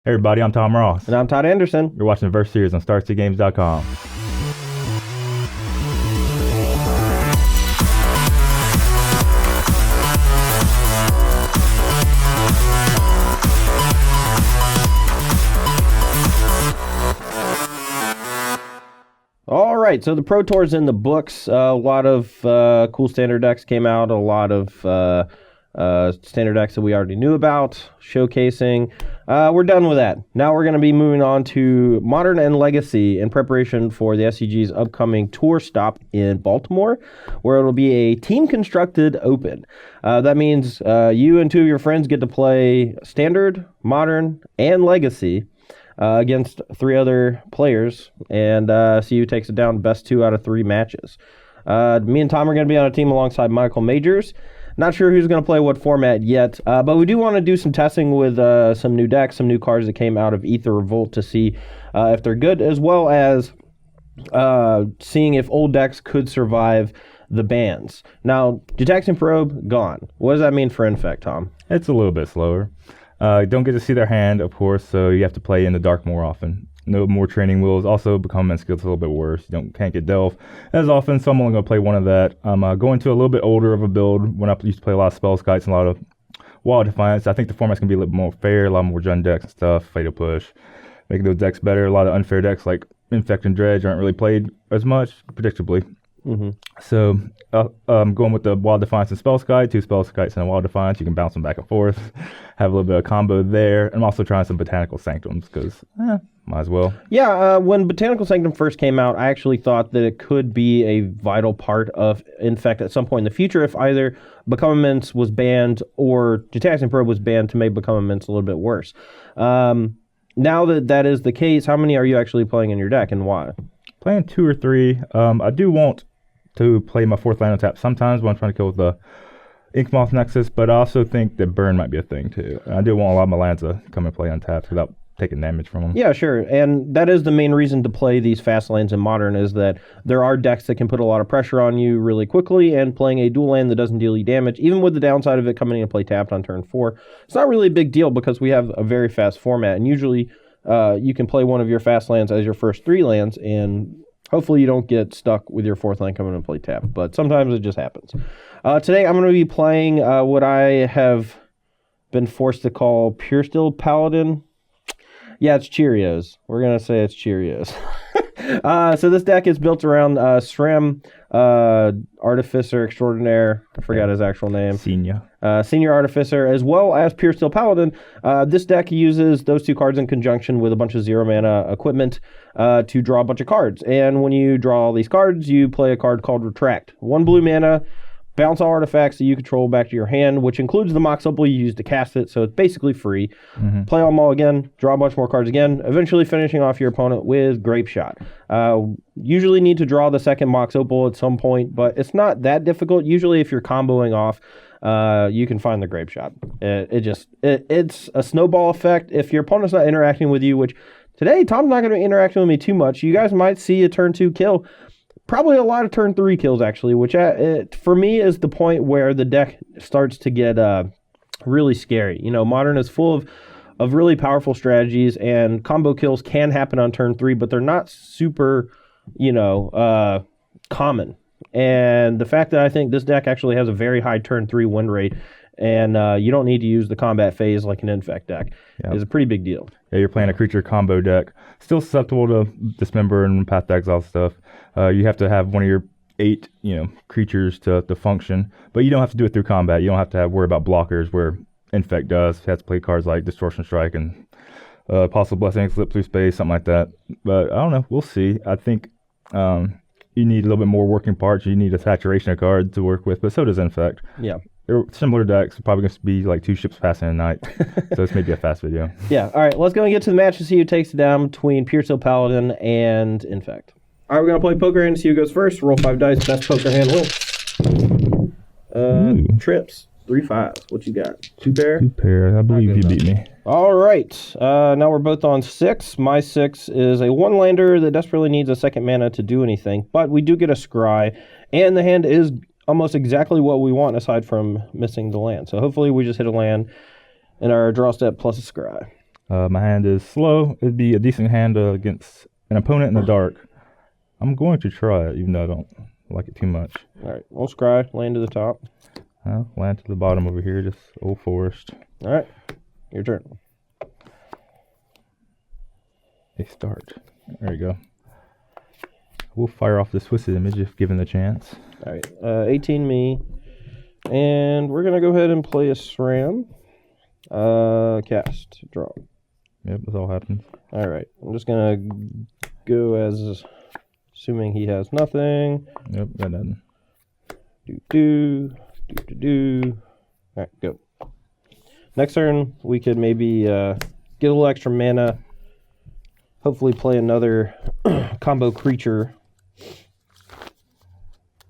Hey everybody, I'm Tom Ross. And I'm Todd Anderson. You're watching the Verse Series on StarCityGames.com. All right, so the Pro Tour's in the books. A lot of cool standard decks came out. A lot of standard decks that we already knew about, showcasing. We're done with that. Now we're going to be moving on to Modern and Legacy in preparation for the SCG's upcoming tour stop in Baltimore, where it'll be a team-constructed Open. That means you and two of your friends get to play Standard, Modern, and Legacy against three other players, and see who takes it down best 2 out of 3 matches. Me and Tom are going to be on a team alongside Michael Majors. Not sure who's going to play what format yet, but we do want to do some testing with some new decks, some new cards that came out of Ether Revolt to see if they're good, as well as seeing if old decks could survive the bans. Now, Detection Probe, gone. What does that mean for Infect, Tom? It's a little bit slower. Don't get to see their hand, of course, so you have to play in the dark more often. No more training wheels. Also, become skills a little bit worse. You can't get Delve as often, so I'm only going to play one of that. I'm going to a little bit older of a build when I used to play a lot of Spell Skites and a lot of Wild Defiance. I think the format's going to be a little more fair, a lot more Jund decks and stuff, Fatal Push, making those decks better. A lot of unfair decks like Infect and Dredge aren't really played as much, predictably. Mm-hmm. So I'm going with the Wild Defiance and Spell Skite, 2 Spell Skites and a Wild Defiance. You can bounce them back and forth, have a little bit of combo there. I'm also trying some Botanical Sanctums because might as well. Yeah, when Botanical Sanctum first came out, I actually thought that it could be a vital part of Infect at some point in the future if either Become Immense was banned or Detection Probe was banned to make Become Immense a little bit worse. Now that is the case, how many are you actually playing in your deck and why? Playing 2 or 3. I do want to play my 4th land on tap sometimes when I'm trying to kill the Inkmoth Nexus, but I also think that burn might be a thing too. I do want a lot of my lands to come and play on taps without taking damage from them. Yeah, sure. And that is the main reason to play these fast lands in Modern, is that there are decks that can put a lot of pressure on you really quickly, and playing a dual land that doesn't deal you damage, even with the downside of it coming in and play tapped on turn 4, it's not really a big deal because we have a very fast format, and usually you can play one of your fast lands as your first 3 lands, and hopefully you don't get stuck with your 4th land coming and play tap, but sometimes it just happens. Today I'm going to be playing what I have been forced to call Puresteel Paladin. Yeah, it's Cheerios. We're going to say it's Cheerios. So this deck is built around Shrem, Artificer Extraordinaire. I forgot his actual name. Senior Artificer, as well as Puresteel Paladin. This deck uses those 2 cards in conjunction with a bunch of 0 mana equipment to draw a bunch of cards. And when you draw all these cards, you play a card called Retract. 1 blue mana, bounce all artifacts that you control back to your hand, which includes the Mox Opal you use to cast it, so it's basically free. Mm-hmm. Play them all again, draw a bunch more cards again, eventually finishing off your opponent with Grape Shot. Usually need to draw the second Mox Opal at some point, but it's not that difficult. Usually if you're comboing off, you can find the Grape Shot. It's a snowball effect. If your opponent's not interacting with you, which today Tom's not going to be interacting with me too much, you guys might see a turn 2 kill. Probably a lot of turn 3 kills, actually, which for me is the point where the deck starts to get really scary. You know, Modern is full of really powerful strategies, and combo kills can happen on turn 3, but they're not super, common. And the fact that I think this deck actually has a very high turn 3 win rate, and you don't need to use the combat phase like an Infect deck, is a pretty big deal. Yeah, you're playing a creature combo deck. Still susceptible to Dismember and Path to Exile stuff. You have to have one of your 8, creatures to function, but you don't have to do it through combat. You don't have to worry about blockers where Infect does. You have to play cards like Distortion Strike and Possible Blessing, Slip Through Space, something like that. But I don't know. We'll see. I think you need a little bit more working parts. You need a saturation of cards to work with, but so does Infect. Yeah. They're similar decks, probably going to be like 2 ships passing a night. So it's maybe a fast video. Yeah. All right. Let's go and get to the match and see who takes it down between Puresteel Paladin and Infect. All right. We're going to play poker hand and see who goes first. Roll 5 dice. Best poker hand wins. Trips. 3-5. What you got? 2 pair? 2 pair. I believe you beat me. All right. Now we're both on 6. My 6 is a 1-lander that desperately needs a 2nd mana to do anything, but we do get a scry, and the hand is almost exactly what we want aside from missing the land. So hopefully we just hit a land in our draw step plus a scry. My hand is slow. It'd be a decent hand against an opponent in the dark. I'm going to try it, even though I don't like it too much. All right, we'll scry, land to the top. Land to the bottom over here, just old forest. All right, your turn. They start. There you go. We'll fire off the Swiss image if given the chance. All right, 18 me. And we're going to go ahead and play a SRAM. Cast, draw. Yep, this all happens. All right, I'm just going to go as, assuming he has nothing. Yep, got nothing. Do. All right, go. Next turn, we could maybe get a little extra mana. Hopefully play another combo creature.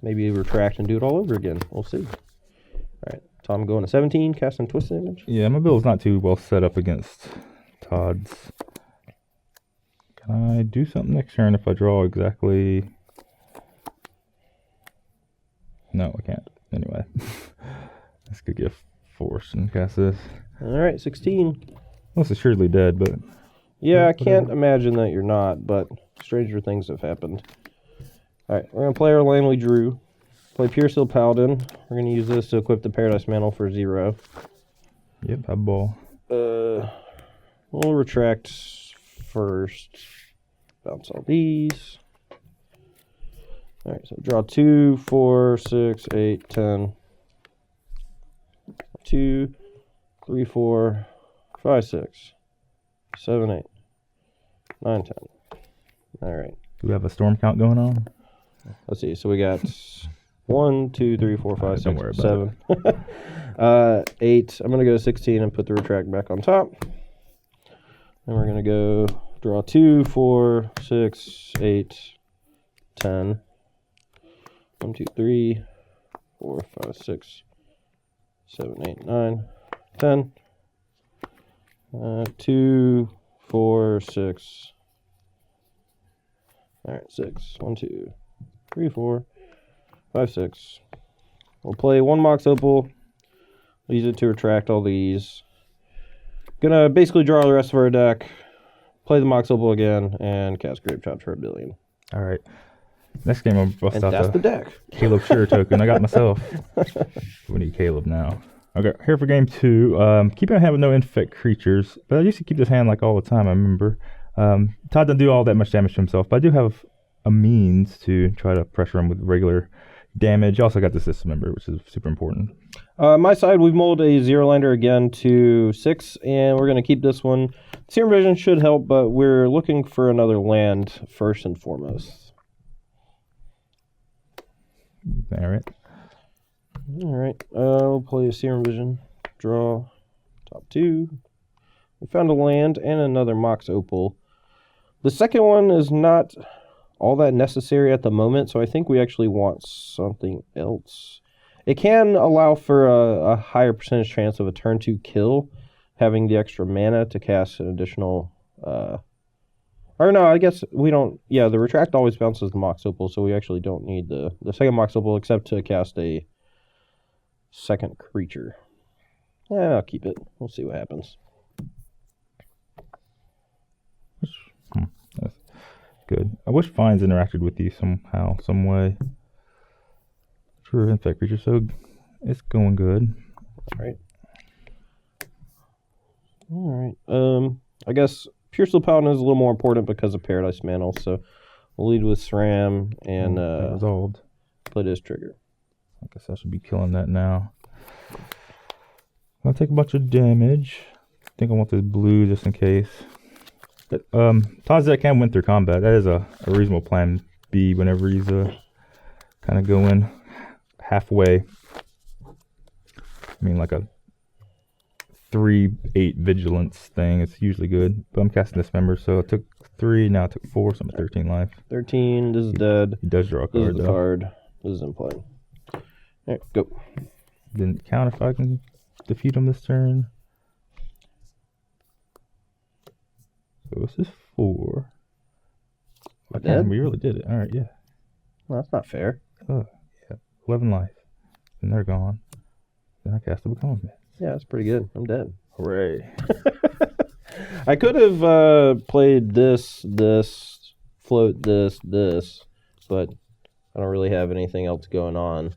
Maybe retract and do it all over again. We'll see. All right, Tom going to 17, casting Twisted Image. Yeah, my build's not too well set up against Todd's. Can I do something next turn if I draw exactly? No, I can't. Anyway, this could get forced and cast this. All right, 16. Most assuredly dead, but Yeah, I can't imagine that you're not, but stranger things have happened. All right, we're going to play our land we drew. Play Puresteel Paladin. We're going to use this to equip the Paradise Mantle for 0. yep, have ball. We'll retract first. Bounce all these. All right, so draw 2, 4, 6, 8, 10. 2, 3, 4, 5, 6, 7, 8, 9, 10. All right. Do we have a storm count going on? Let's see. So we got 1, 2, 3, 4, 5, Don't 6, worry about 7. 8. I'm going to go 16 and put the retract back on top. And we're going to go draw 2, 4, 6, 8, 10. 1, 2, 3, 4, 5, 6, 7, 8, 9, 10. 2, 4, 6. All right, 6. 1, 2, 3, 4, 5, 6. We'll play 1 Mox Opal. Use it to retract all these. Gonna basically draw the rest of our deck, play the Mox Opal again, and cast Grape Shot for 1 billion. All right. Next game, I'll bust And out that's the deck. Caleb Shearer token. I got myself. We need Caleb now. Okay, here for game 2. Keeping a hand with no infect creatures, but I used to keep this hand like all the time, I remember. Todd doesn't do all that much damage to himself, but I do have a means to try to pressure him with regular damage. Also got the system member, which is super important. My side, we've molded a 0-lander again to 6, and we're going to keep this one. Serum Vision should help, but we're looking for another land first and foremost. All right. All right, we'll play a Serum Vision, draw, top 2. We found a land and another Mox Opal. The second one is not all that necessary at the moment, so I think we actually want something else. It can allow for a higher percentage chance of a turn 2 kill, having the extra mana to cast an additional... or no, I guess we don't... Yeah, the Retract always bounces the Mox Opal, so we actually don't need the second Mox Opal except to cast a second creature. Yeah, I'll keep it. We'll see what happens. That's good. I wish Vines interacted with you somehow, some way. True infect creature, so it's going good. All right. I guess Puresteel Paladin is a little more important because of Paradise Mantle, so we'll lead with SRAM and resolved. play this trigger. I guess I should be killing that now. I'll take a bunch of damage. I think I want this blue just in case. But, Todd's deck can win through combat. That is a reasonable plan B whenever he's kind of going halfway. I mean, like a 3/8 vigilance thing. It's usually good. But I'm casting this member, so it took 3, now it took 4, so I'm at 13 life. 13, this is dead. He does draw a This card, is the though. card. This is in play. All right, go. Didn't count if I can defeat him this turn. So this is 4. I did? We really did it. All right, yeah. Well, that's not fair. Oh, yeah. 11 life. And they're gone. Then I cast the Become Man. Yeah, that's pretty good. I'm dead. Hooray. I could have played this, float this, but I don't really have anything else going on.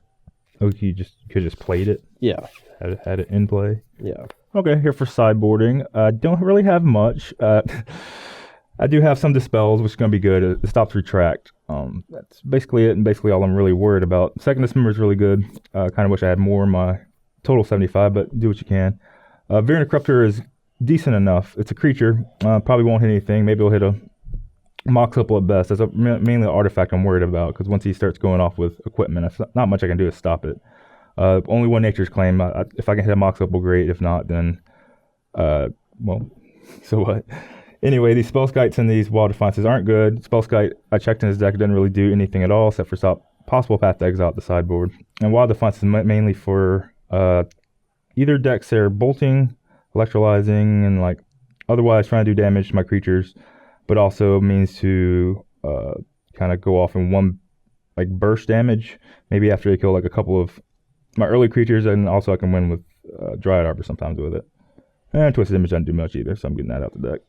Oh, you could just played it? Yeah. Had it in play? Yeah. Okay, here for sideboarding. Don't really have much. I do have some dispels, which is going to be good. It stops retract. That's basically it, and basically all I'm really worried about. Second dismember is really good. Kind of wish I had more in my total 75, but do what you can. Virulent Corruptor is decent enough. It's a creature. Probably won't hit anything. Maybe it'll hit a Mox Opal at best. That's mainly an artifact I'm worried about, because once he starts going off with equipment, that's not much I can do to stop it. Only one Nature's Claim. If I can hit a Mox Opal, great. If not, then, well, so what? Anyway, these Spellskites and these Wild Defiances aren't good. Spellskite, I checked in his deck, it didn't really do anything at all except for stop possible path to exile at the sideboard. And Wild Defiance is mainly for either decks that are bolting, electrolyzing, and like otherwise trying to do damage to my creatures, but also means to kind of go off in one like burst damage, maybe after they kill like a couple of my early creatures, and also I can win with Dryad Arbor sometimes with it. And Twisted Image doesn't do much either, so I'm getting that out the deck.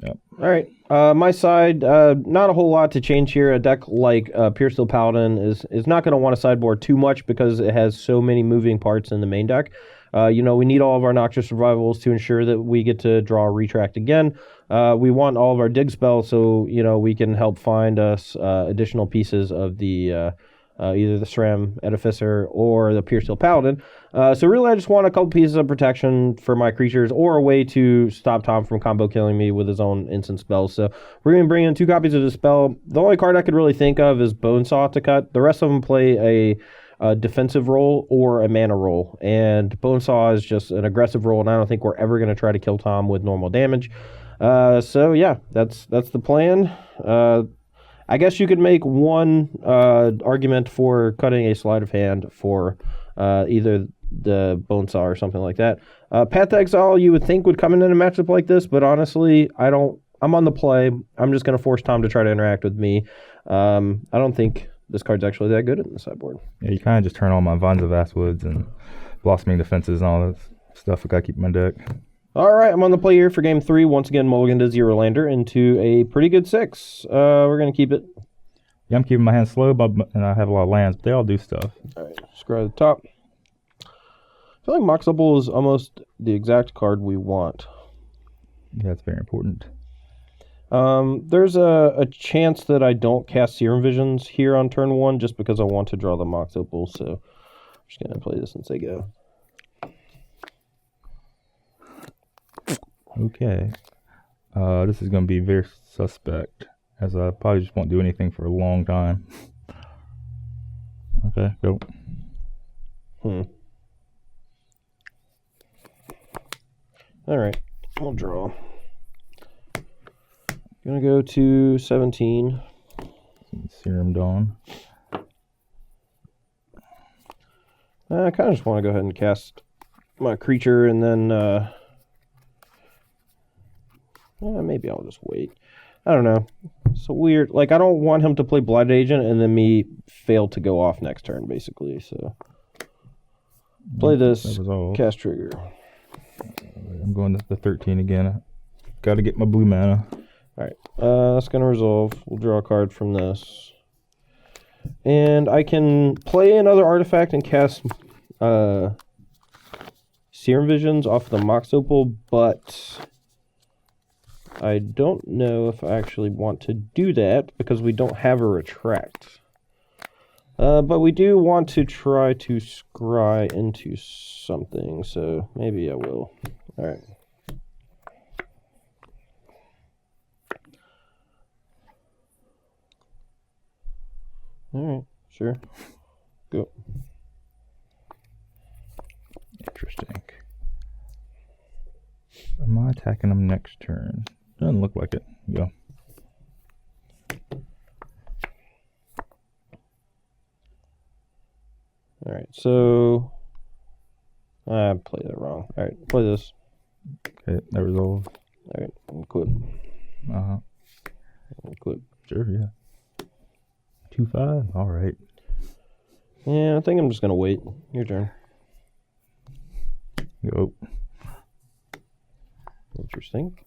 Yep. All right. My side, not a whole lot to change here. A deck like Puresteel Paladin is not going to want to sideboard too much because it has so many moving parts in the main deck. We need all of our Noxious Survivals to ensure that we get to draw a Retract again. We want all of our dig spells so, we can help find us additional pieces of the either the SRAM Edificer or the Puresteel Paladin. So really I just want a couple pieces of protection for my creatures or a way to stop Tom from combo killing me with his own instant spells. So we're going to bring in 2 copies of the spell. The only card I could really think of is Bonesaw to cut. The rest of them play a defensive role or a mana role. And Bonesaw is just an aggressive role, and I don't think we're ever going to try to kill Tom with normal damage. So yeah, that's the plan. I guess you could make one argument for cutting a sleight of hand for either the Bonesaw or something like that. Path to Exile you would think would come in a matchup like this, but honestly, I'm on the play. I'm just going to force Tom to try to interact with me. I don't think this card's actually that good in the sideboard. Yeah, you kind of just turn all my Vines of Vastwoods and Blossoming Defenses and all that stuff I got to keep in my deck. All right, I'm on the play here for game 3. Once again, mulligan to Zero Lander into a pretty good 6. We're going to keep it. Yeah, I'm keeping my hands slow, and I have a lot of lands, but they all do stuff. All right, scroll to the top. I feel like Mox Opal is almost the exact card we want. Yeah, it's very important. There's a chance that I don't cast Serum Visions here on turn 1 just because I want to draw the Mox Opal, so I'm just going to play this and say go. Okay. This is going to be very suspect, as I probably just won't do anything for a long time. Okay, go. Alright, we'll draw. Gonna go to 17. Serum Dawn. I kind of just want to go ahead and cast my creature and then maybe I'll just wait. I don't know. It's so weird. Like, I don't want him to play Blighted Agent and then me fail to go off next turn, basically. So, play this, cast trigger. I'm going to the 13 again. Got to get my blue mana. Alright, that's going to resolve. We'll draw a card from this. And I can play another artifact and cast Serum Visions off the Mox Opal, but I don't know if I actually want to do that because we don't have a Retract. But we do want to try to scry into something, so maybe I will. Alright. Alright, sure. Go. Interesting. Am I attacking him next turn? Doesn't look like it. Go. Alright, so I played that wrong. Alright, play this. Okay, that resolves. Alright, equip. Equip. Sure, yeah. 2-5. Alright. Yeah, I think I'm just gonna wait. Your turn. Go. Interesting.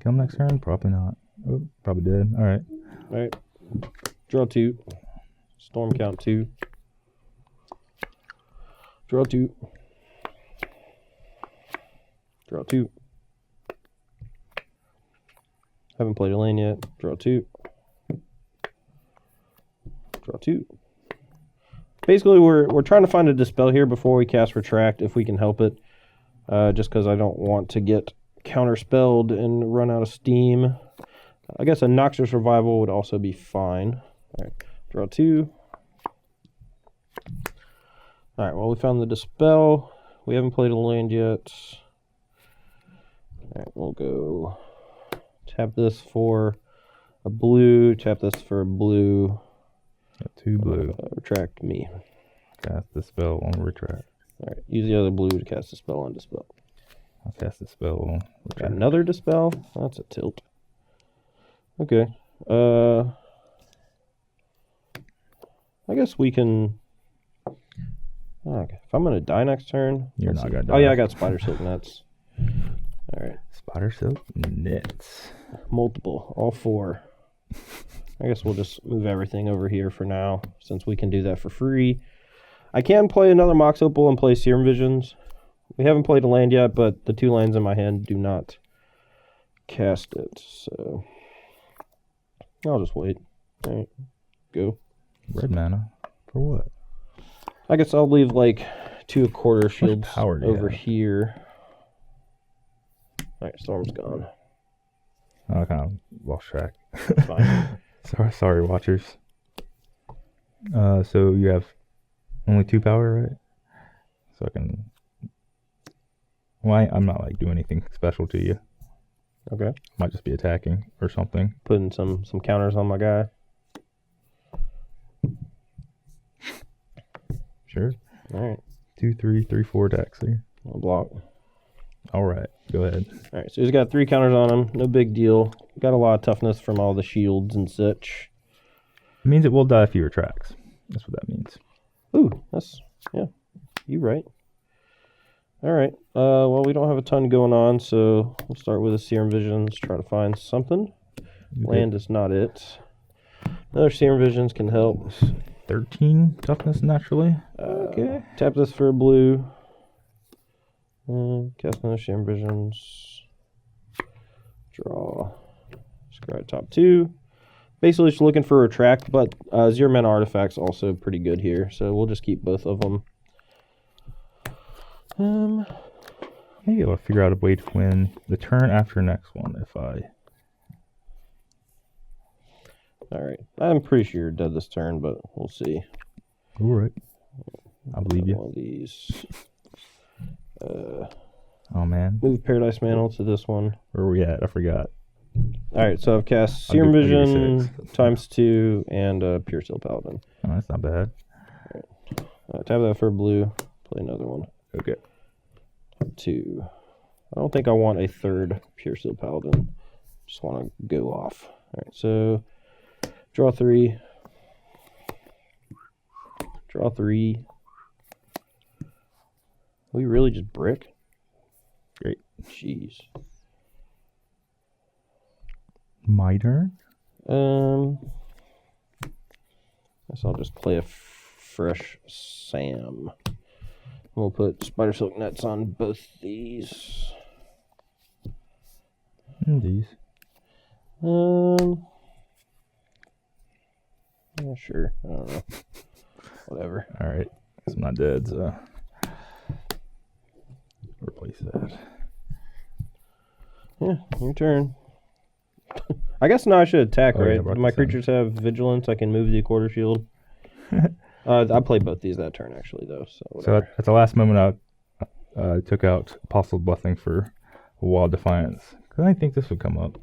kill him next turn? Probably not. Oh, probably did. All right. All right. Draw 2. Storm count 2. Draw 2. Draw 2. Haven't played a lane yet. Draw 2. Draw 2. Basically, we're trying to find a Dispel here before we cast Retract, if we can help it. Just because I don't want to get counterspelled and run out of steam. I guess a Noxus Revival would also be fine. All right, draw 2. All right, well, we found the Dispel. We haven't played a land yet. All right, we'll go tap this for a blue, tap this for a blue. Got 2 blue. Retract me. Cast the spell on Retract. All right, use the other blue to cast a spell on Dispel. I'll cast the spell on Got Retract. another Dispel? That's a tilt. Okay. I guess we can... Okay. If I'm going to die next turn... You're let's not see. going to Oh, die. yeah, I got Spider Silk Nets. All right. Spider Silk Nets. Multiple. All 4. I guess we'll just move everything over here for now, since we can do that for free. I can play another Mox Opal and play Serum Visions. We haven't played a land yet, but the 2 lands in my hand do not cast it, so I'll just wait. All right, go. Red mana? For what? I guess I'll leave like 2 quarter shields power do you over have? here. All right, Storm's gone. Oh, I kind of lost track. Fine. Sorry, watchers. So you have only 2 power, right? So I can... Well, I'm not like doing anything special to you. Okay. Might just be attacking or something. Putting some counters on my guy. Sure. All right. 2, 3, 3, 4 attacks here. I'll block. All right, go ahead. All right, so he's got 3 counters on him. No big deal. Got a lot of toughness from all the shields and such. It means it will die if he retracts. That's what that means. Ooh, that's... Yeah, you right. All right. Well, we don't have a ton going on, so we'll start with the Serum Visions. Try to find something. Land is not it. Another Serum Visions can help. 13 toughness naturally. Okay. Tap this for a blue. Cast another Serum Visions. Draw. Scry top 2. Basically just looking for Retract, but 0 mana artifacts also pretty good here, so we'll just keep both of them. Maybe I'll figure out a way to win the turn after next one if I... Alright. I'm pretty sure you're dead this turn, but we'll see. All right. I believe you. One of these. Oh, man. Move Paradise Mantle to this one. Where are we at? I forgot. Alright, so I've cast I'll Serum give you Vision 6. times 2 and Puresteel Paladin. Oh, that's not bad. Tap that for blue. Play another one. Okay. 2. I don't think I want a third Puresteel Paladin. Just want to go off. Alright, so draw 3. Draw 3. We really just brick? Great. Jeez. My turn? Guess I'll just play a fresh Sam. We'll put Spider Silk Nets on both these. And these. Yeah, sure. I don't know. Whatever. All right. Guess I'm not dead, so... Replace that. Yeah, your turn. I guess now I should attack, Oh, yeah, right? brought Do my this in. creatures have vigilance? I can move the quarter shield. I played both these that turn, actually, though. So, So whatever. at the last moment, I took out Apostle Blessing for Wild Defiance. Because I didn't think this would come up.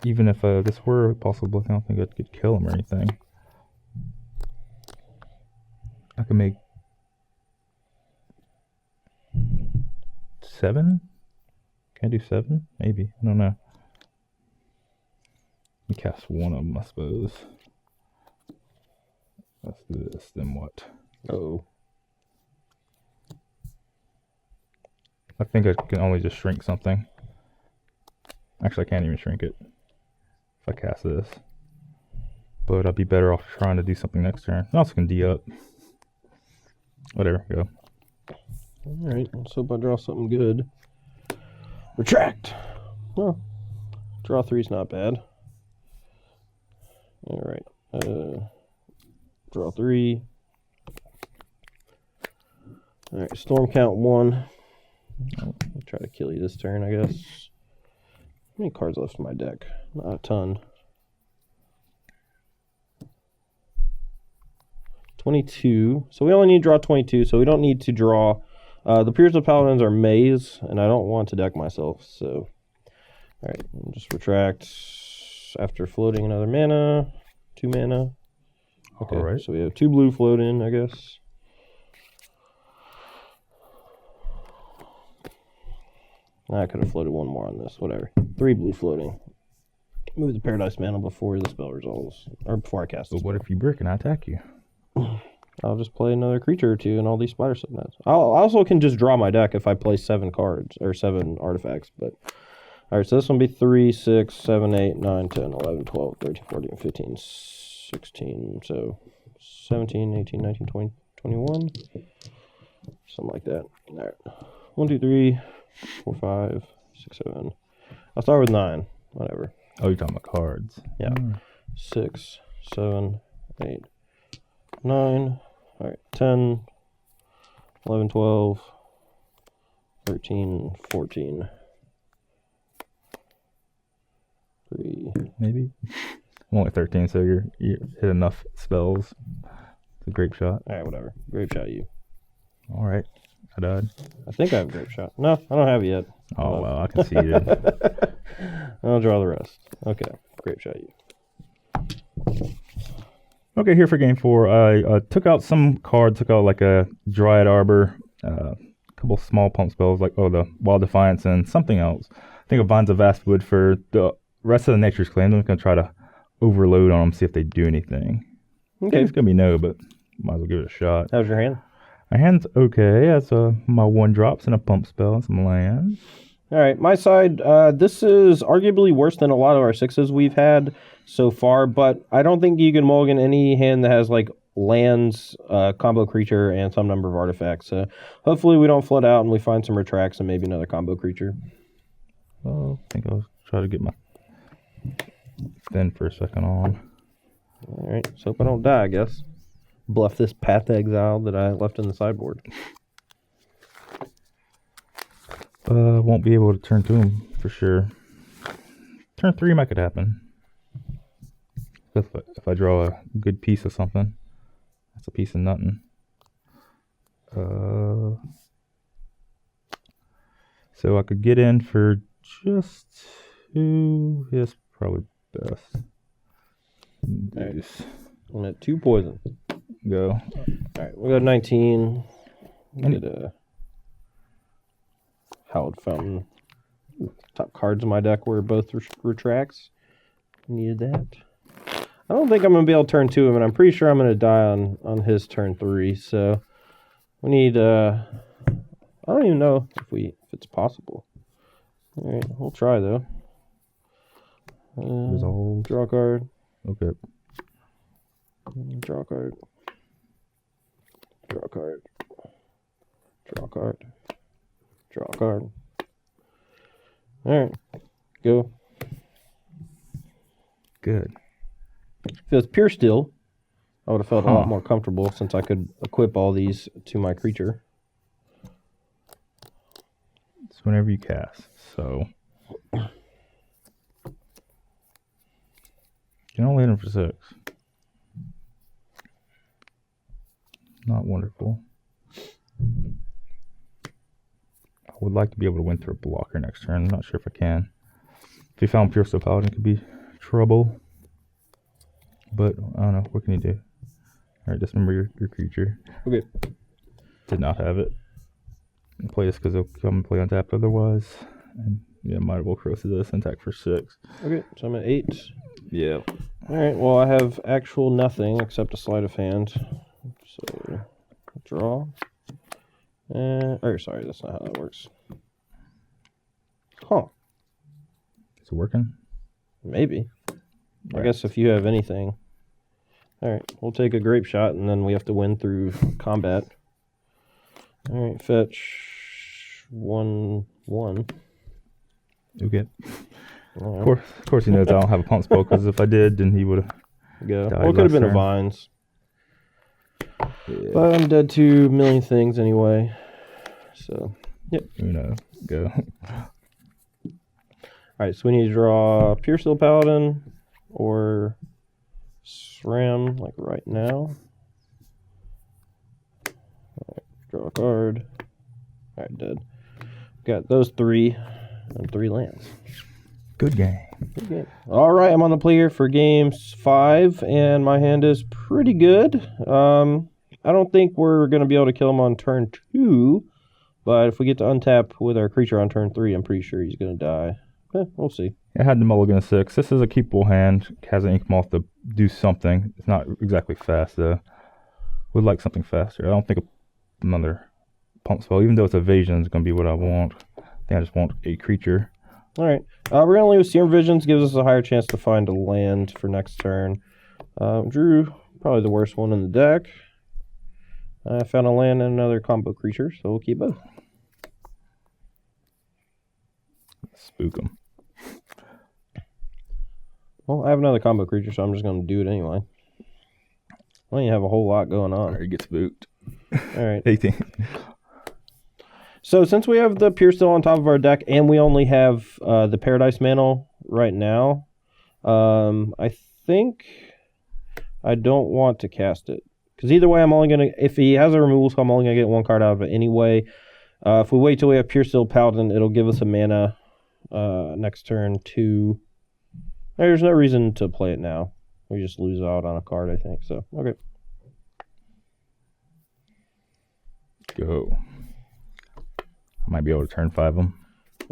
Even if this were Apostle Blessing, I don't think I could kill him or anything. I could make 7? Can I do 7? Maybe. I don't know. Let me cast one of them, I suppose. Let's do this, then what? Oh. I think I can only just shrink something. Actually, I can't even shrink it if I cast this. But I'd be better off trying to do something next turn. I also can D up. Whatever, go. Alright, let's hope I draw something good. Retract! Well, draw 3's not bad. Alright, draw 3. Alright, storm count 1. I'll try to kill you this turn, I guess. How many cards left in my deck? Not a ton. 22. So we only need to draw 22, so we don't need to draw. The Puresteel Paladins are maze, and I don't want to deck myself, so. Alright, just retract after floating another mana. 2 mana. Okay, Alright. so we have 2 blue float in, I guess. I could have floated 1 more on this, whatever. 3 blue floating. Move the Paradise Mantle before the spell resolves, or before I cast it. But what if you brick and I attack you? I'll just play another creature or 2 and all these spider subnets. I also can just draw my deck if I play 7 cards, or 7 artifacts, but... Alright, so this one will be 3, 6, 7, 8, 9, 10, 11, 12, 13, 14, 15, 16, so 17, 18, 19, 20, 21. Something like that. Alright. 1, 2, 3, 4, 5, 6, 7. I'll start with 9. Whatever. Oh, you're talking about cards. Yeah. 6, 7, 8, 9. Alright, 10, 11, 12, 13, 14. 3. Maybe. I'm only 13, so you hit enough spells. It's a grape shot. Alright, whatever. Grape shot you. Alright. I died. I think I have grape shot. No, I don't have it yet. Oh, well, I can see it. I'll draw the rest. Okay, grape shot you. Okay, here for game 4. I took out some cards, took out like a Dryad Arbor, a couple small pump spells like, the Wild Defiance and something else. I think of Vines of Vastwood for the rest of the Nature's Claim. I'm going to try to overload on them, see if they do anything. Okay. It's going to be no, but might as well give it a shot. How's your hand? My hand's okay. That's my 1-drops and a pump spell and some lands. Alright, my side, this is arguably worse than a lot of our 6s we've had so far, but I don't think you can mulligan any hand that has like lands, combo creature, and some number of artifacts. So hopefully we don't flood out and we find some retracts and maybe another combo creature. Well, I think I'll try to get my thin for a second on. Alright, so hope I don't die, I guess. Bluff this Path to Exile that I left in the sideboard. Won't be able to turn to him for sure. Turn 3 might could happen. If I draw a good piece of something. That's a piece of nothing. So I could get in for just 2. Yes, probably best. Nice. I'm at 2 poison. Go. Alright, we'll go 19. Get a Hallowed Fountain. Top cards in my deck were both retracts. Needed that. I don't think I'm going to be able to turn 2 him, and I'm pretty sure I'm going to die on his turn 3. So we need. I don't even know if it's possible. All right, we'll try though. Draw a card. Okay. Draw a card. Draw a card. Draw a card. Draw a card. All right, go. Good. If it was Puresteel, I would have felt a lot more comfortable since I could equip all these to my creature. It's whenever you cast. So you can only hit him for 6. Not wonderful. I would like to be able to win through a blocker next turn. I'm not sure if I can. If you found Puresteel Paladin, it could be trouble. But I don't know. What can you do? Alright, dismember your creature. Okay. Did not have it. Play this because they'll come and play on tap otherwise. And yeah, might as well corrosive this and attack for 6. Okay, so I'm at 8. Yeah. Alright, well I have actual nothing except a sleight of hand. So draw. Sorry, that's not how that works. Huh. Is it working? Maybe. Right. I guess if you have anything. All right, we'll take a grape shot, and then we have to win through combat. All right, fetch 1/1. Okay. Right. Of course, he knows I don't have a pump spell, because if I did, then he would have. Go. Well, it could have been a vines. Yeah. But I'm dead to a million things anyway. So, yep. Uno, go. Alright, so we need to draw Puresteel Paladin or SRAM, like right now. Alright, draw a card. Alright, dead. Got those 3 and 3 lands. Good game. Good game. Alright, I'm on the play here for games 5, and my hand is pretty good. I don't think we're going to be able to kill him on turn 2, but if we get to untap with our creature on turn 3, I'm pretty sure he's going to die. We'll see. I had the mulligan 6. This is a keepable hand. It has an ink moth to do something. It's not exactly fast, though. Would like something faster. I don't think another pump spell, even though it's evasion, is going to be what I want. I think I just want a creature. All right. We're going to leave with Serum Visions. Gives us a higher chance to find a land for next turn. Drew, probably the worst one in the deck. I found a land and another combo creature, so we'll keep both. Spook him. Well, I have another combo creature, so I'm just going to do it anyway. Well, you have a whole lot going on. Alright, get spooked. Alright. 18. So, since we have the Puresteel on top of our deck, and we only have the Paradise Mantle right now, I think I don't want to cast it. Because either way, I'm only going to... If he has a removal, so I'm only going to get 1 card out of it anyway. If we wait till we have Puresteel Paladin, it'll give us a mana next turn to... There's no reason to play it now. We just lose out on a card, I think. So, okay. Go. I might be able to turn 5 them.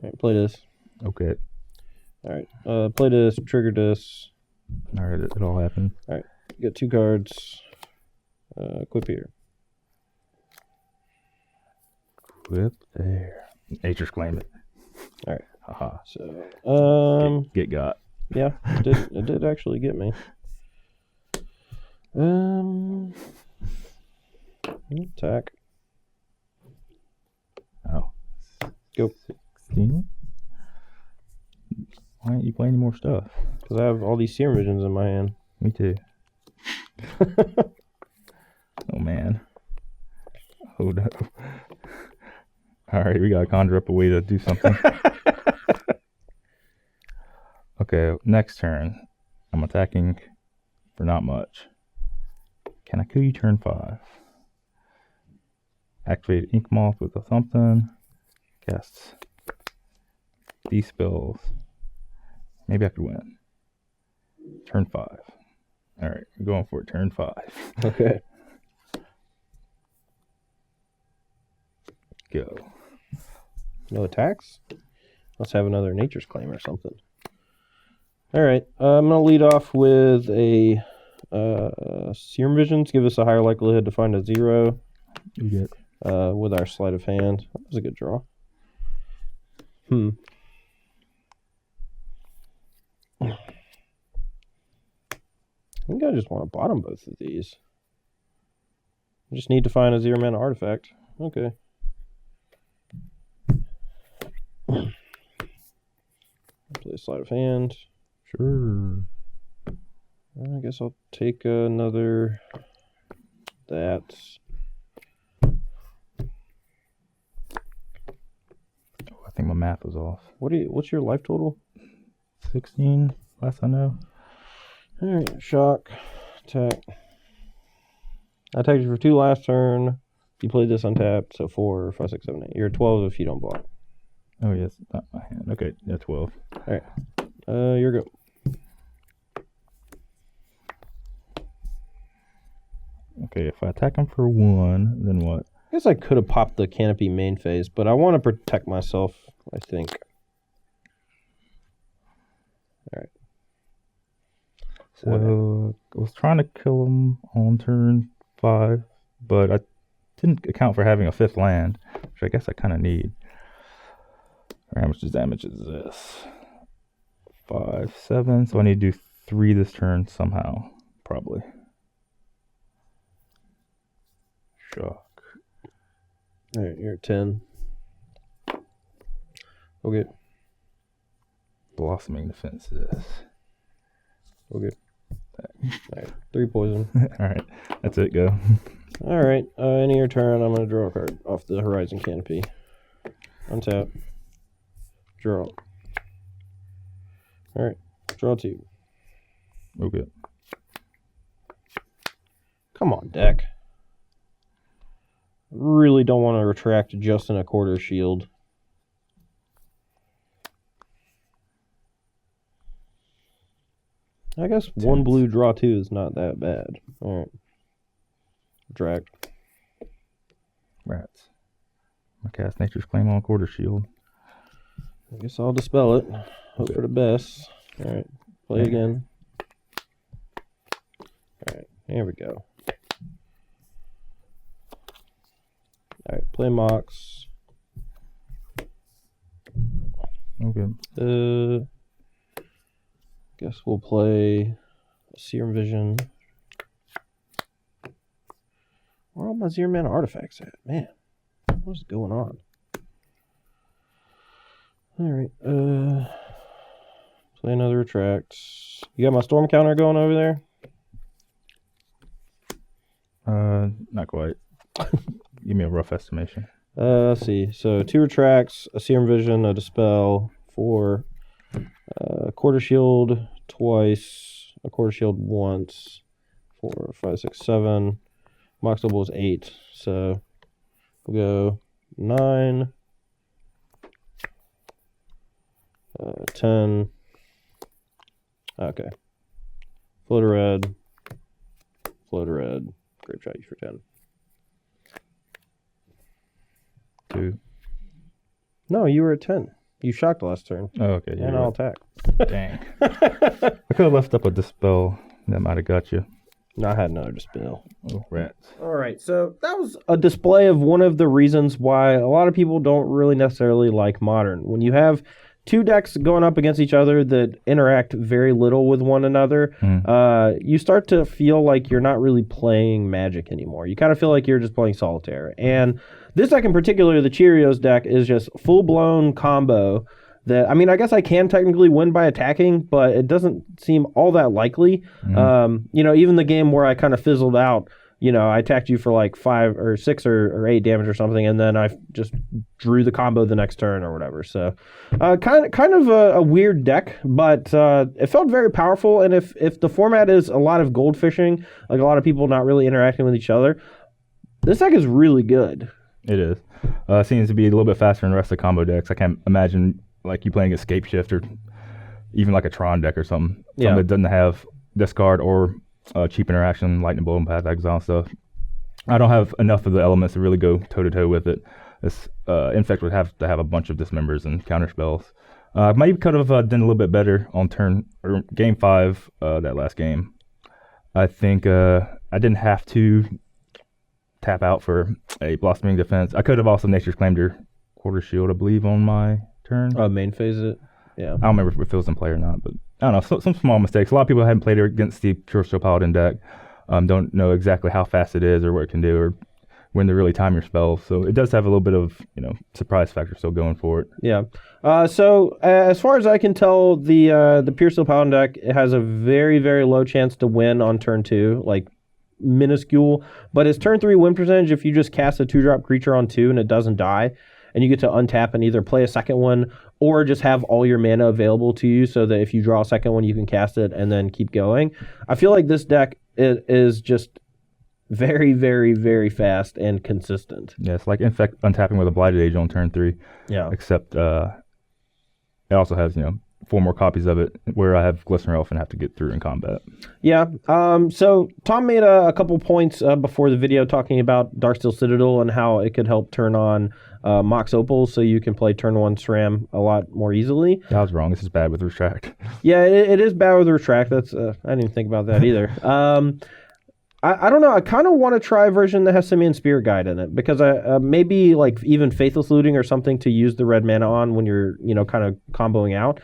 Alright, play this. Okay. Alright, play this, trigger this. Alright, it all happened. Alright, get 2 cards. Equip here. Equip there. Nature's claim it. Alright. Haha. So, get got. Yeah, it did actually get me. Attack. Oh. Go. 16? Why aren't you playing any more stuff? Because I have all these Serum Visions in my hand. Me too. Oh man. Oh no. Alright, we gotta conjure up a way to do something. Okay, next turn. I'm attacking for not much. Can I kill you turn 5? Activate Ink Moth with a something. Cast these spells. Maybe I could win. Turn 5. Alright, I'm going for it. Turn 5. Okay. Go. No attacks? Let's have another Nature's Claim or something. Alright, I'm going to lead off with a Serum Visions. Give us a higher likelihood to find a 0 with our Sleight of Hand. That was a good draw. I think I just want to bottom both of these. I just need to find a 0 mana artifact. Okay. Play Sleight of Hand. Sure. I guess I'll take another that. I think my math was off. What's your life total? 16, last I know. Alright, shock, attack. I attacked you for 2 last turn. You played this untapped, so 4, 5, 6, 7, 8. You're 12 if you don't block. Oh yes, not my hand. Okay, yeah, 12. Alright. Your go. Okay, if I attack him for 1, then what? I guess I could have popped the Canopy main phase, but I want to protect myself, I think. Alright. So, I was trying to kill him on turn 5, but I didn't account for having a 5th land, which I guess I kind of need. How much damage is this? 5, 7. So I need to do 3 this turn somehow. Probably. Shock. Alright, you're at 10. Okay. Blossoming defenses. Okay. Alright, 3 poison. Alright, that's it, go. Alright, end of your turn, I'm going to draw a card off the Horizon Canopy. Untap. Draw. Alright, draw 2. Okay. Come on, deck. Really don't want to retract just in a quarter shield. I guess 1 blue, draw 2 is not that bad. Alright. Retract. Rats. I cast Nature's Claim on quarter shield. I guess I'll dispel it. Hope for the best. Alright, play again. Alright, here we go. Alright, play Mox. Okay. Guess we'll play Serum Vision. Where are all my Zero Mana artifacts at? Man, what's going on? Alright, play another Retract. You got my Storm counter going over there? Not quite. Give me a rough estimation. Let's see. So 2 Retracts, a Serum Vision, a Dispel, 4, Quarter Shield twice, a Quarter Shield once, 4, 5, 6, 7. Mox Double is 8. So we'll go 9, 10. Okay. Float a red. Float a red. Grape shot you for 10. 2. No, you were at 10. You shocked last turn. Oh, okay. And I'll attack. Dang. I could have left up a Dispel. That might have got you. No, I had another Dispel. Oh, rats. All right, so that was a display of one of the reasons why a lot of people don't really necessarily like Modern. When you have 2 decks going up against each other that interact very little with one another, you start to feel like you're not really playing Magic anymore. You kind of feel like you're just playing Solitaire. And this deck in particular, the Cheerios deck, is just full-blown combo that, I mean, I guess I can technically win by attacking, but it doesn't seem all that likely. You know, even the game where I kind of fizzled out, you know, I attacked you for like 5 or 6 or 8 damage or something, and then I just drew the combo the next turn or whatever. So kind of a weird deck, but it felt very powerful. And if the format is a lot of gold fishing, like a lot of people not really interacting with each other, this deck is really good. It is. Seems to be a little bit faster than the rest of the combo decks. I can't imagine like you playing Escape Shift or even like a Tron deck or something. Something that doesn't have discard or cheap interaction, lightning bolt, and path exile stuff. I don't have enough of the elements to really go toe to toe with it. This Infect would have to have a bunch of dismembers and counter spells. Maybe could have done a little bit better on game 5, that last game. I think I didn't have to tap out for a blossoming defense. I could have also Nature's Claimed your quarter shield, I believe, on my turn. Main phase it. Yeah. I don't remember if it was in play or not, but I don't know. Some small mistakes. A lot of people haven't played against the Puresteel Paladin deck. Don't know exactly how fast it is or what it can do or when to really time your spells. So it does have a little bit of, you know, surprise factor still going for it. Yeah. So as far as I can tell, the Puresteel Paladin deck, it has a very, very low chance to win on turn 2, like minuscule. But its turn 3 win percentage, if you just cast a 2-drop creature on 2 and it doesn't die, and you get to untap and either play a second one or just have all your mana available to you so that if you draw a second one, you can cast it and then keep going. I feel like this deck is just very, very, very fast and consistent. Yeah, it's like Infect untapping with a Blighted Age on turn 3. Yeah. Except it also has, you know, 4 more copies of it where I have Glistener Elf and have to get through in combat. Yeah. So Tom made a couple points before the video talking about Darksteel Citadel and how it could help turn on Mox Opal so you can play turn 1 SRAM a lot more easily. I was wrong. This is bad with Retract. Yeah, it is bad with Retract. That's I didn't even think about that either. I don't know. I kind of want to try a version that has Simian Spirit Guide in it because maybe like even Faithless Looting or something to use the red mana on when you're kind of comboing out.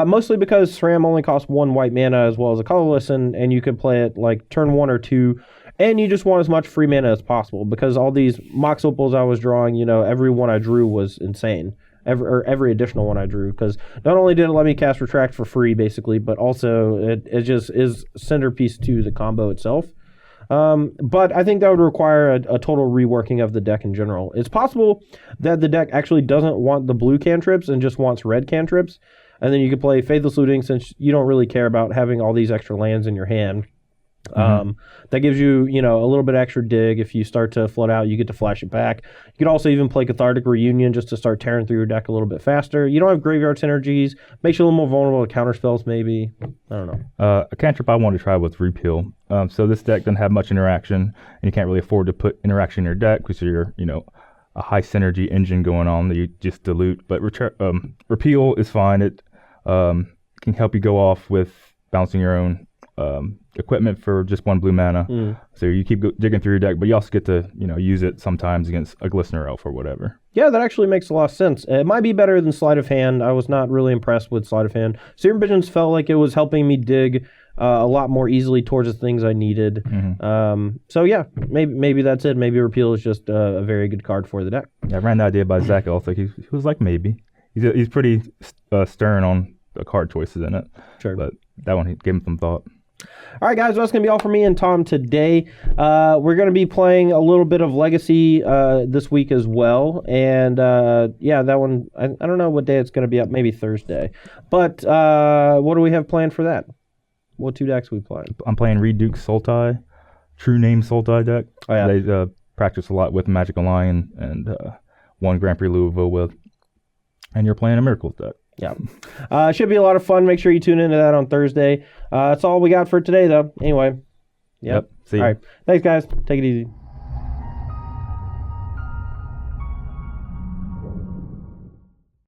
Mostly because SRAM only costs 1 white mana as well as a colorless, and you could play it like turn 1 or 2, and you just want as much free mana as possible because all these Mox Opals I was drawing, every one I drew was insane. Every additional one I drew, because not only did it let me cast Retract for free basically, but also it just is centerpiece to the combo itself. But I think that would require a total reworking of the deck in general. It's possible that the deck actually doesn't want the blue cantrips and just wants red cantrips, and then you could play Faithless Looting since you don't really care about having all these extra lands in your hand. That gives you, a little bit extra dig. If you start to flood out, you get to flash it back. You could also even play Cathartic Reunion just to start tearing through your deck a little bit faster. You don't have graveyard synergies. Makes you a little more vulnerable to counter spells, maybe. I don't know. A cantrip I wanted to try was Repeal. So this deck doesn't have much interaction, and you can't really afford to put interaction in your deck because you're, a high synergy engine going on that you just dilute. But Repeal is fine. It can help you go off with bouncing your own equipment for just 1 blue mana. So you keep digging through your deck, but you also get to use it sometimes against a Glistener Elf or whatever. Yeah, that actually makes a lot of sense. It might be better than Sleight of Hand. I was not really impressed with Sleight of Hand. Serum Visions felt like it was helping me dig a lot more easily towards the things I needed. So yeah, maybe that's it. Maybe Repeal is just a very good card for the deck. Yeah, I ran the idea by Zach Elf. He was like, maybe. He's pretty stern on the card choices in it. Sure. But that one, he gave him some thought. All right, guys, that's going to be all for me and Tom today. We're going to be playing a little bit of Legacy this week as well. And, yeah, that one, I don't know what day it's going to be up, maybe Thursday. But what do we have planned for that? What 2 decks we playing? I'm playing Reduke Sultai, true name Sultai deck. Oh, yeah. They practice a lot with Magical Lion and won Grand Prix Louisville with. And you're playing a Miracles deck. Yeah. Should be a lot of fun. Make sure you tune into that on Thursday. That's all we got for today, though. Anyway. Yep. See you. All right. Thanks, guys. Take it easy.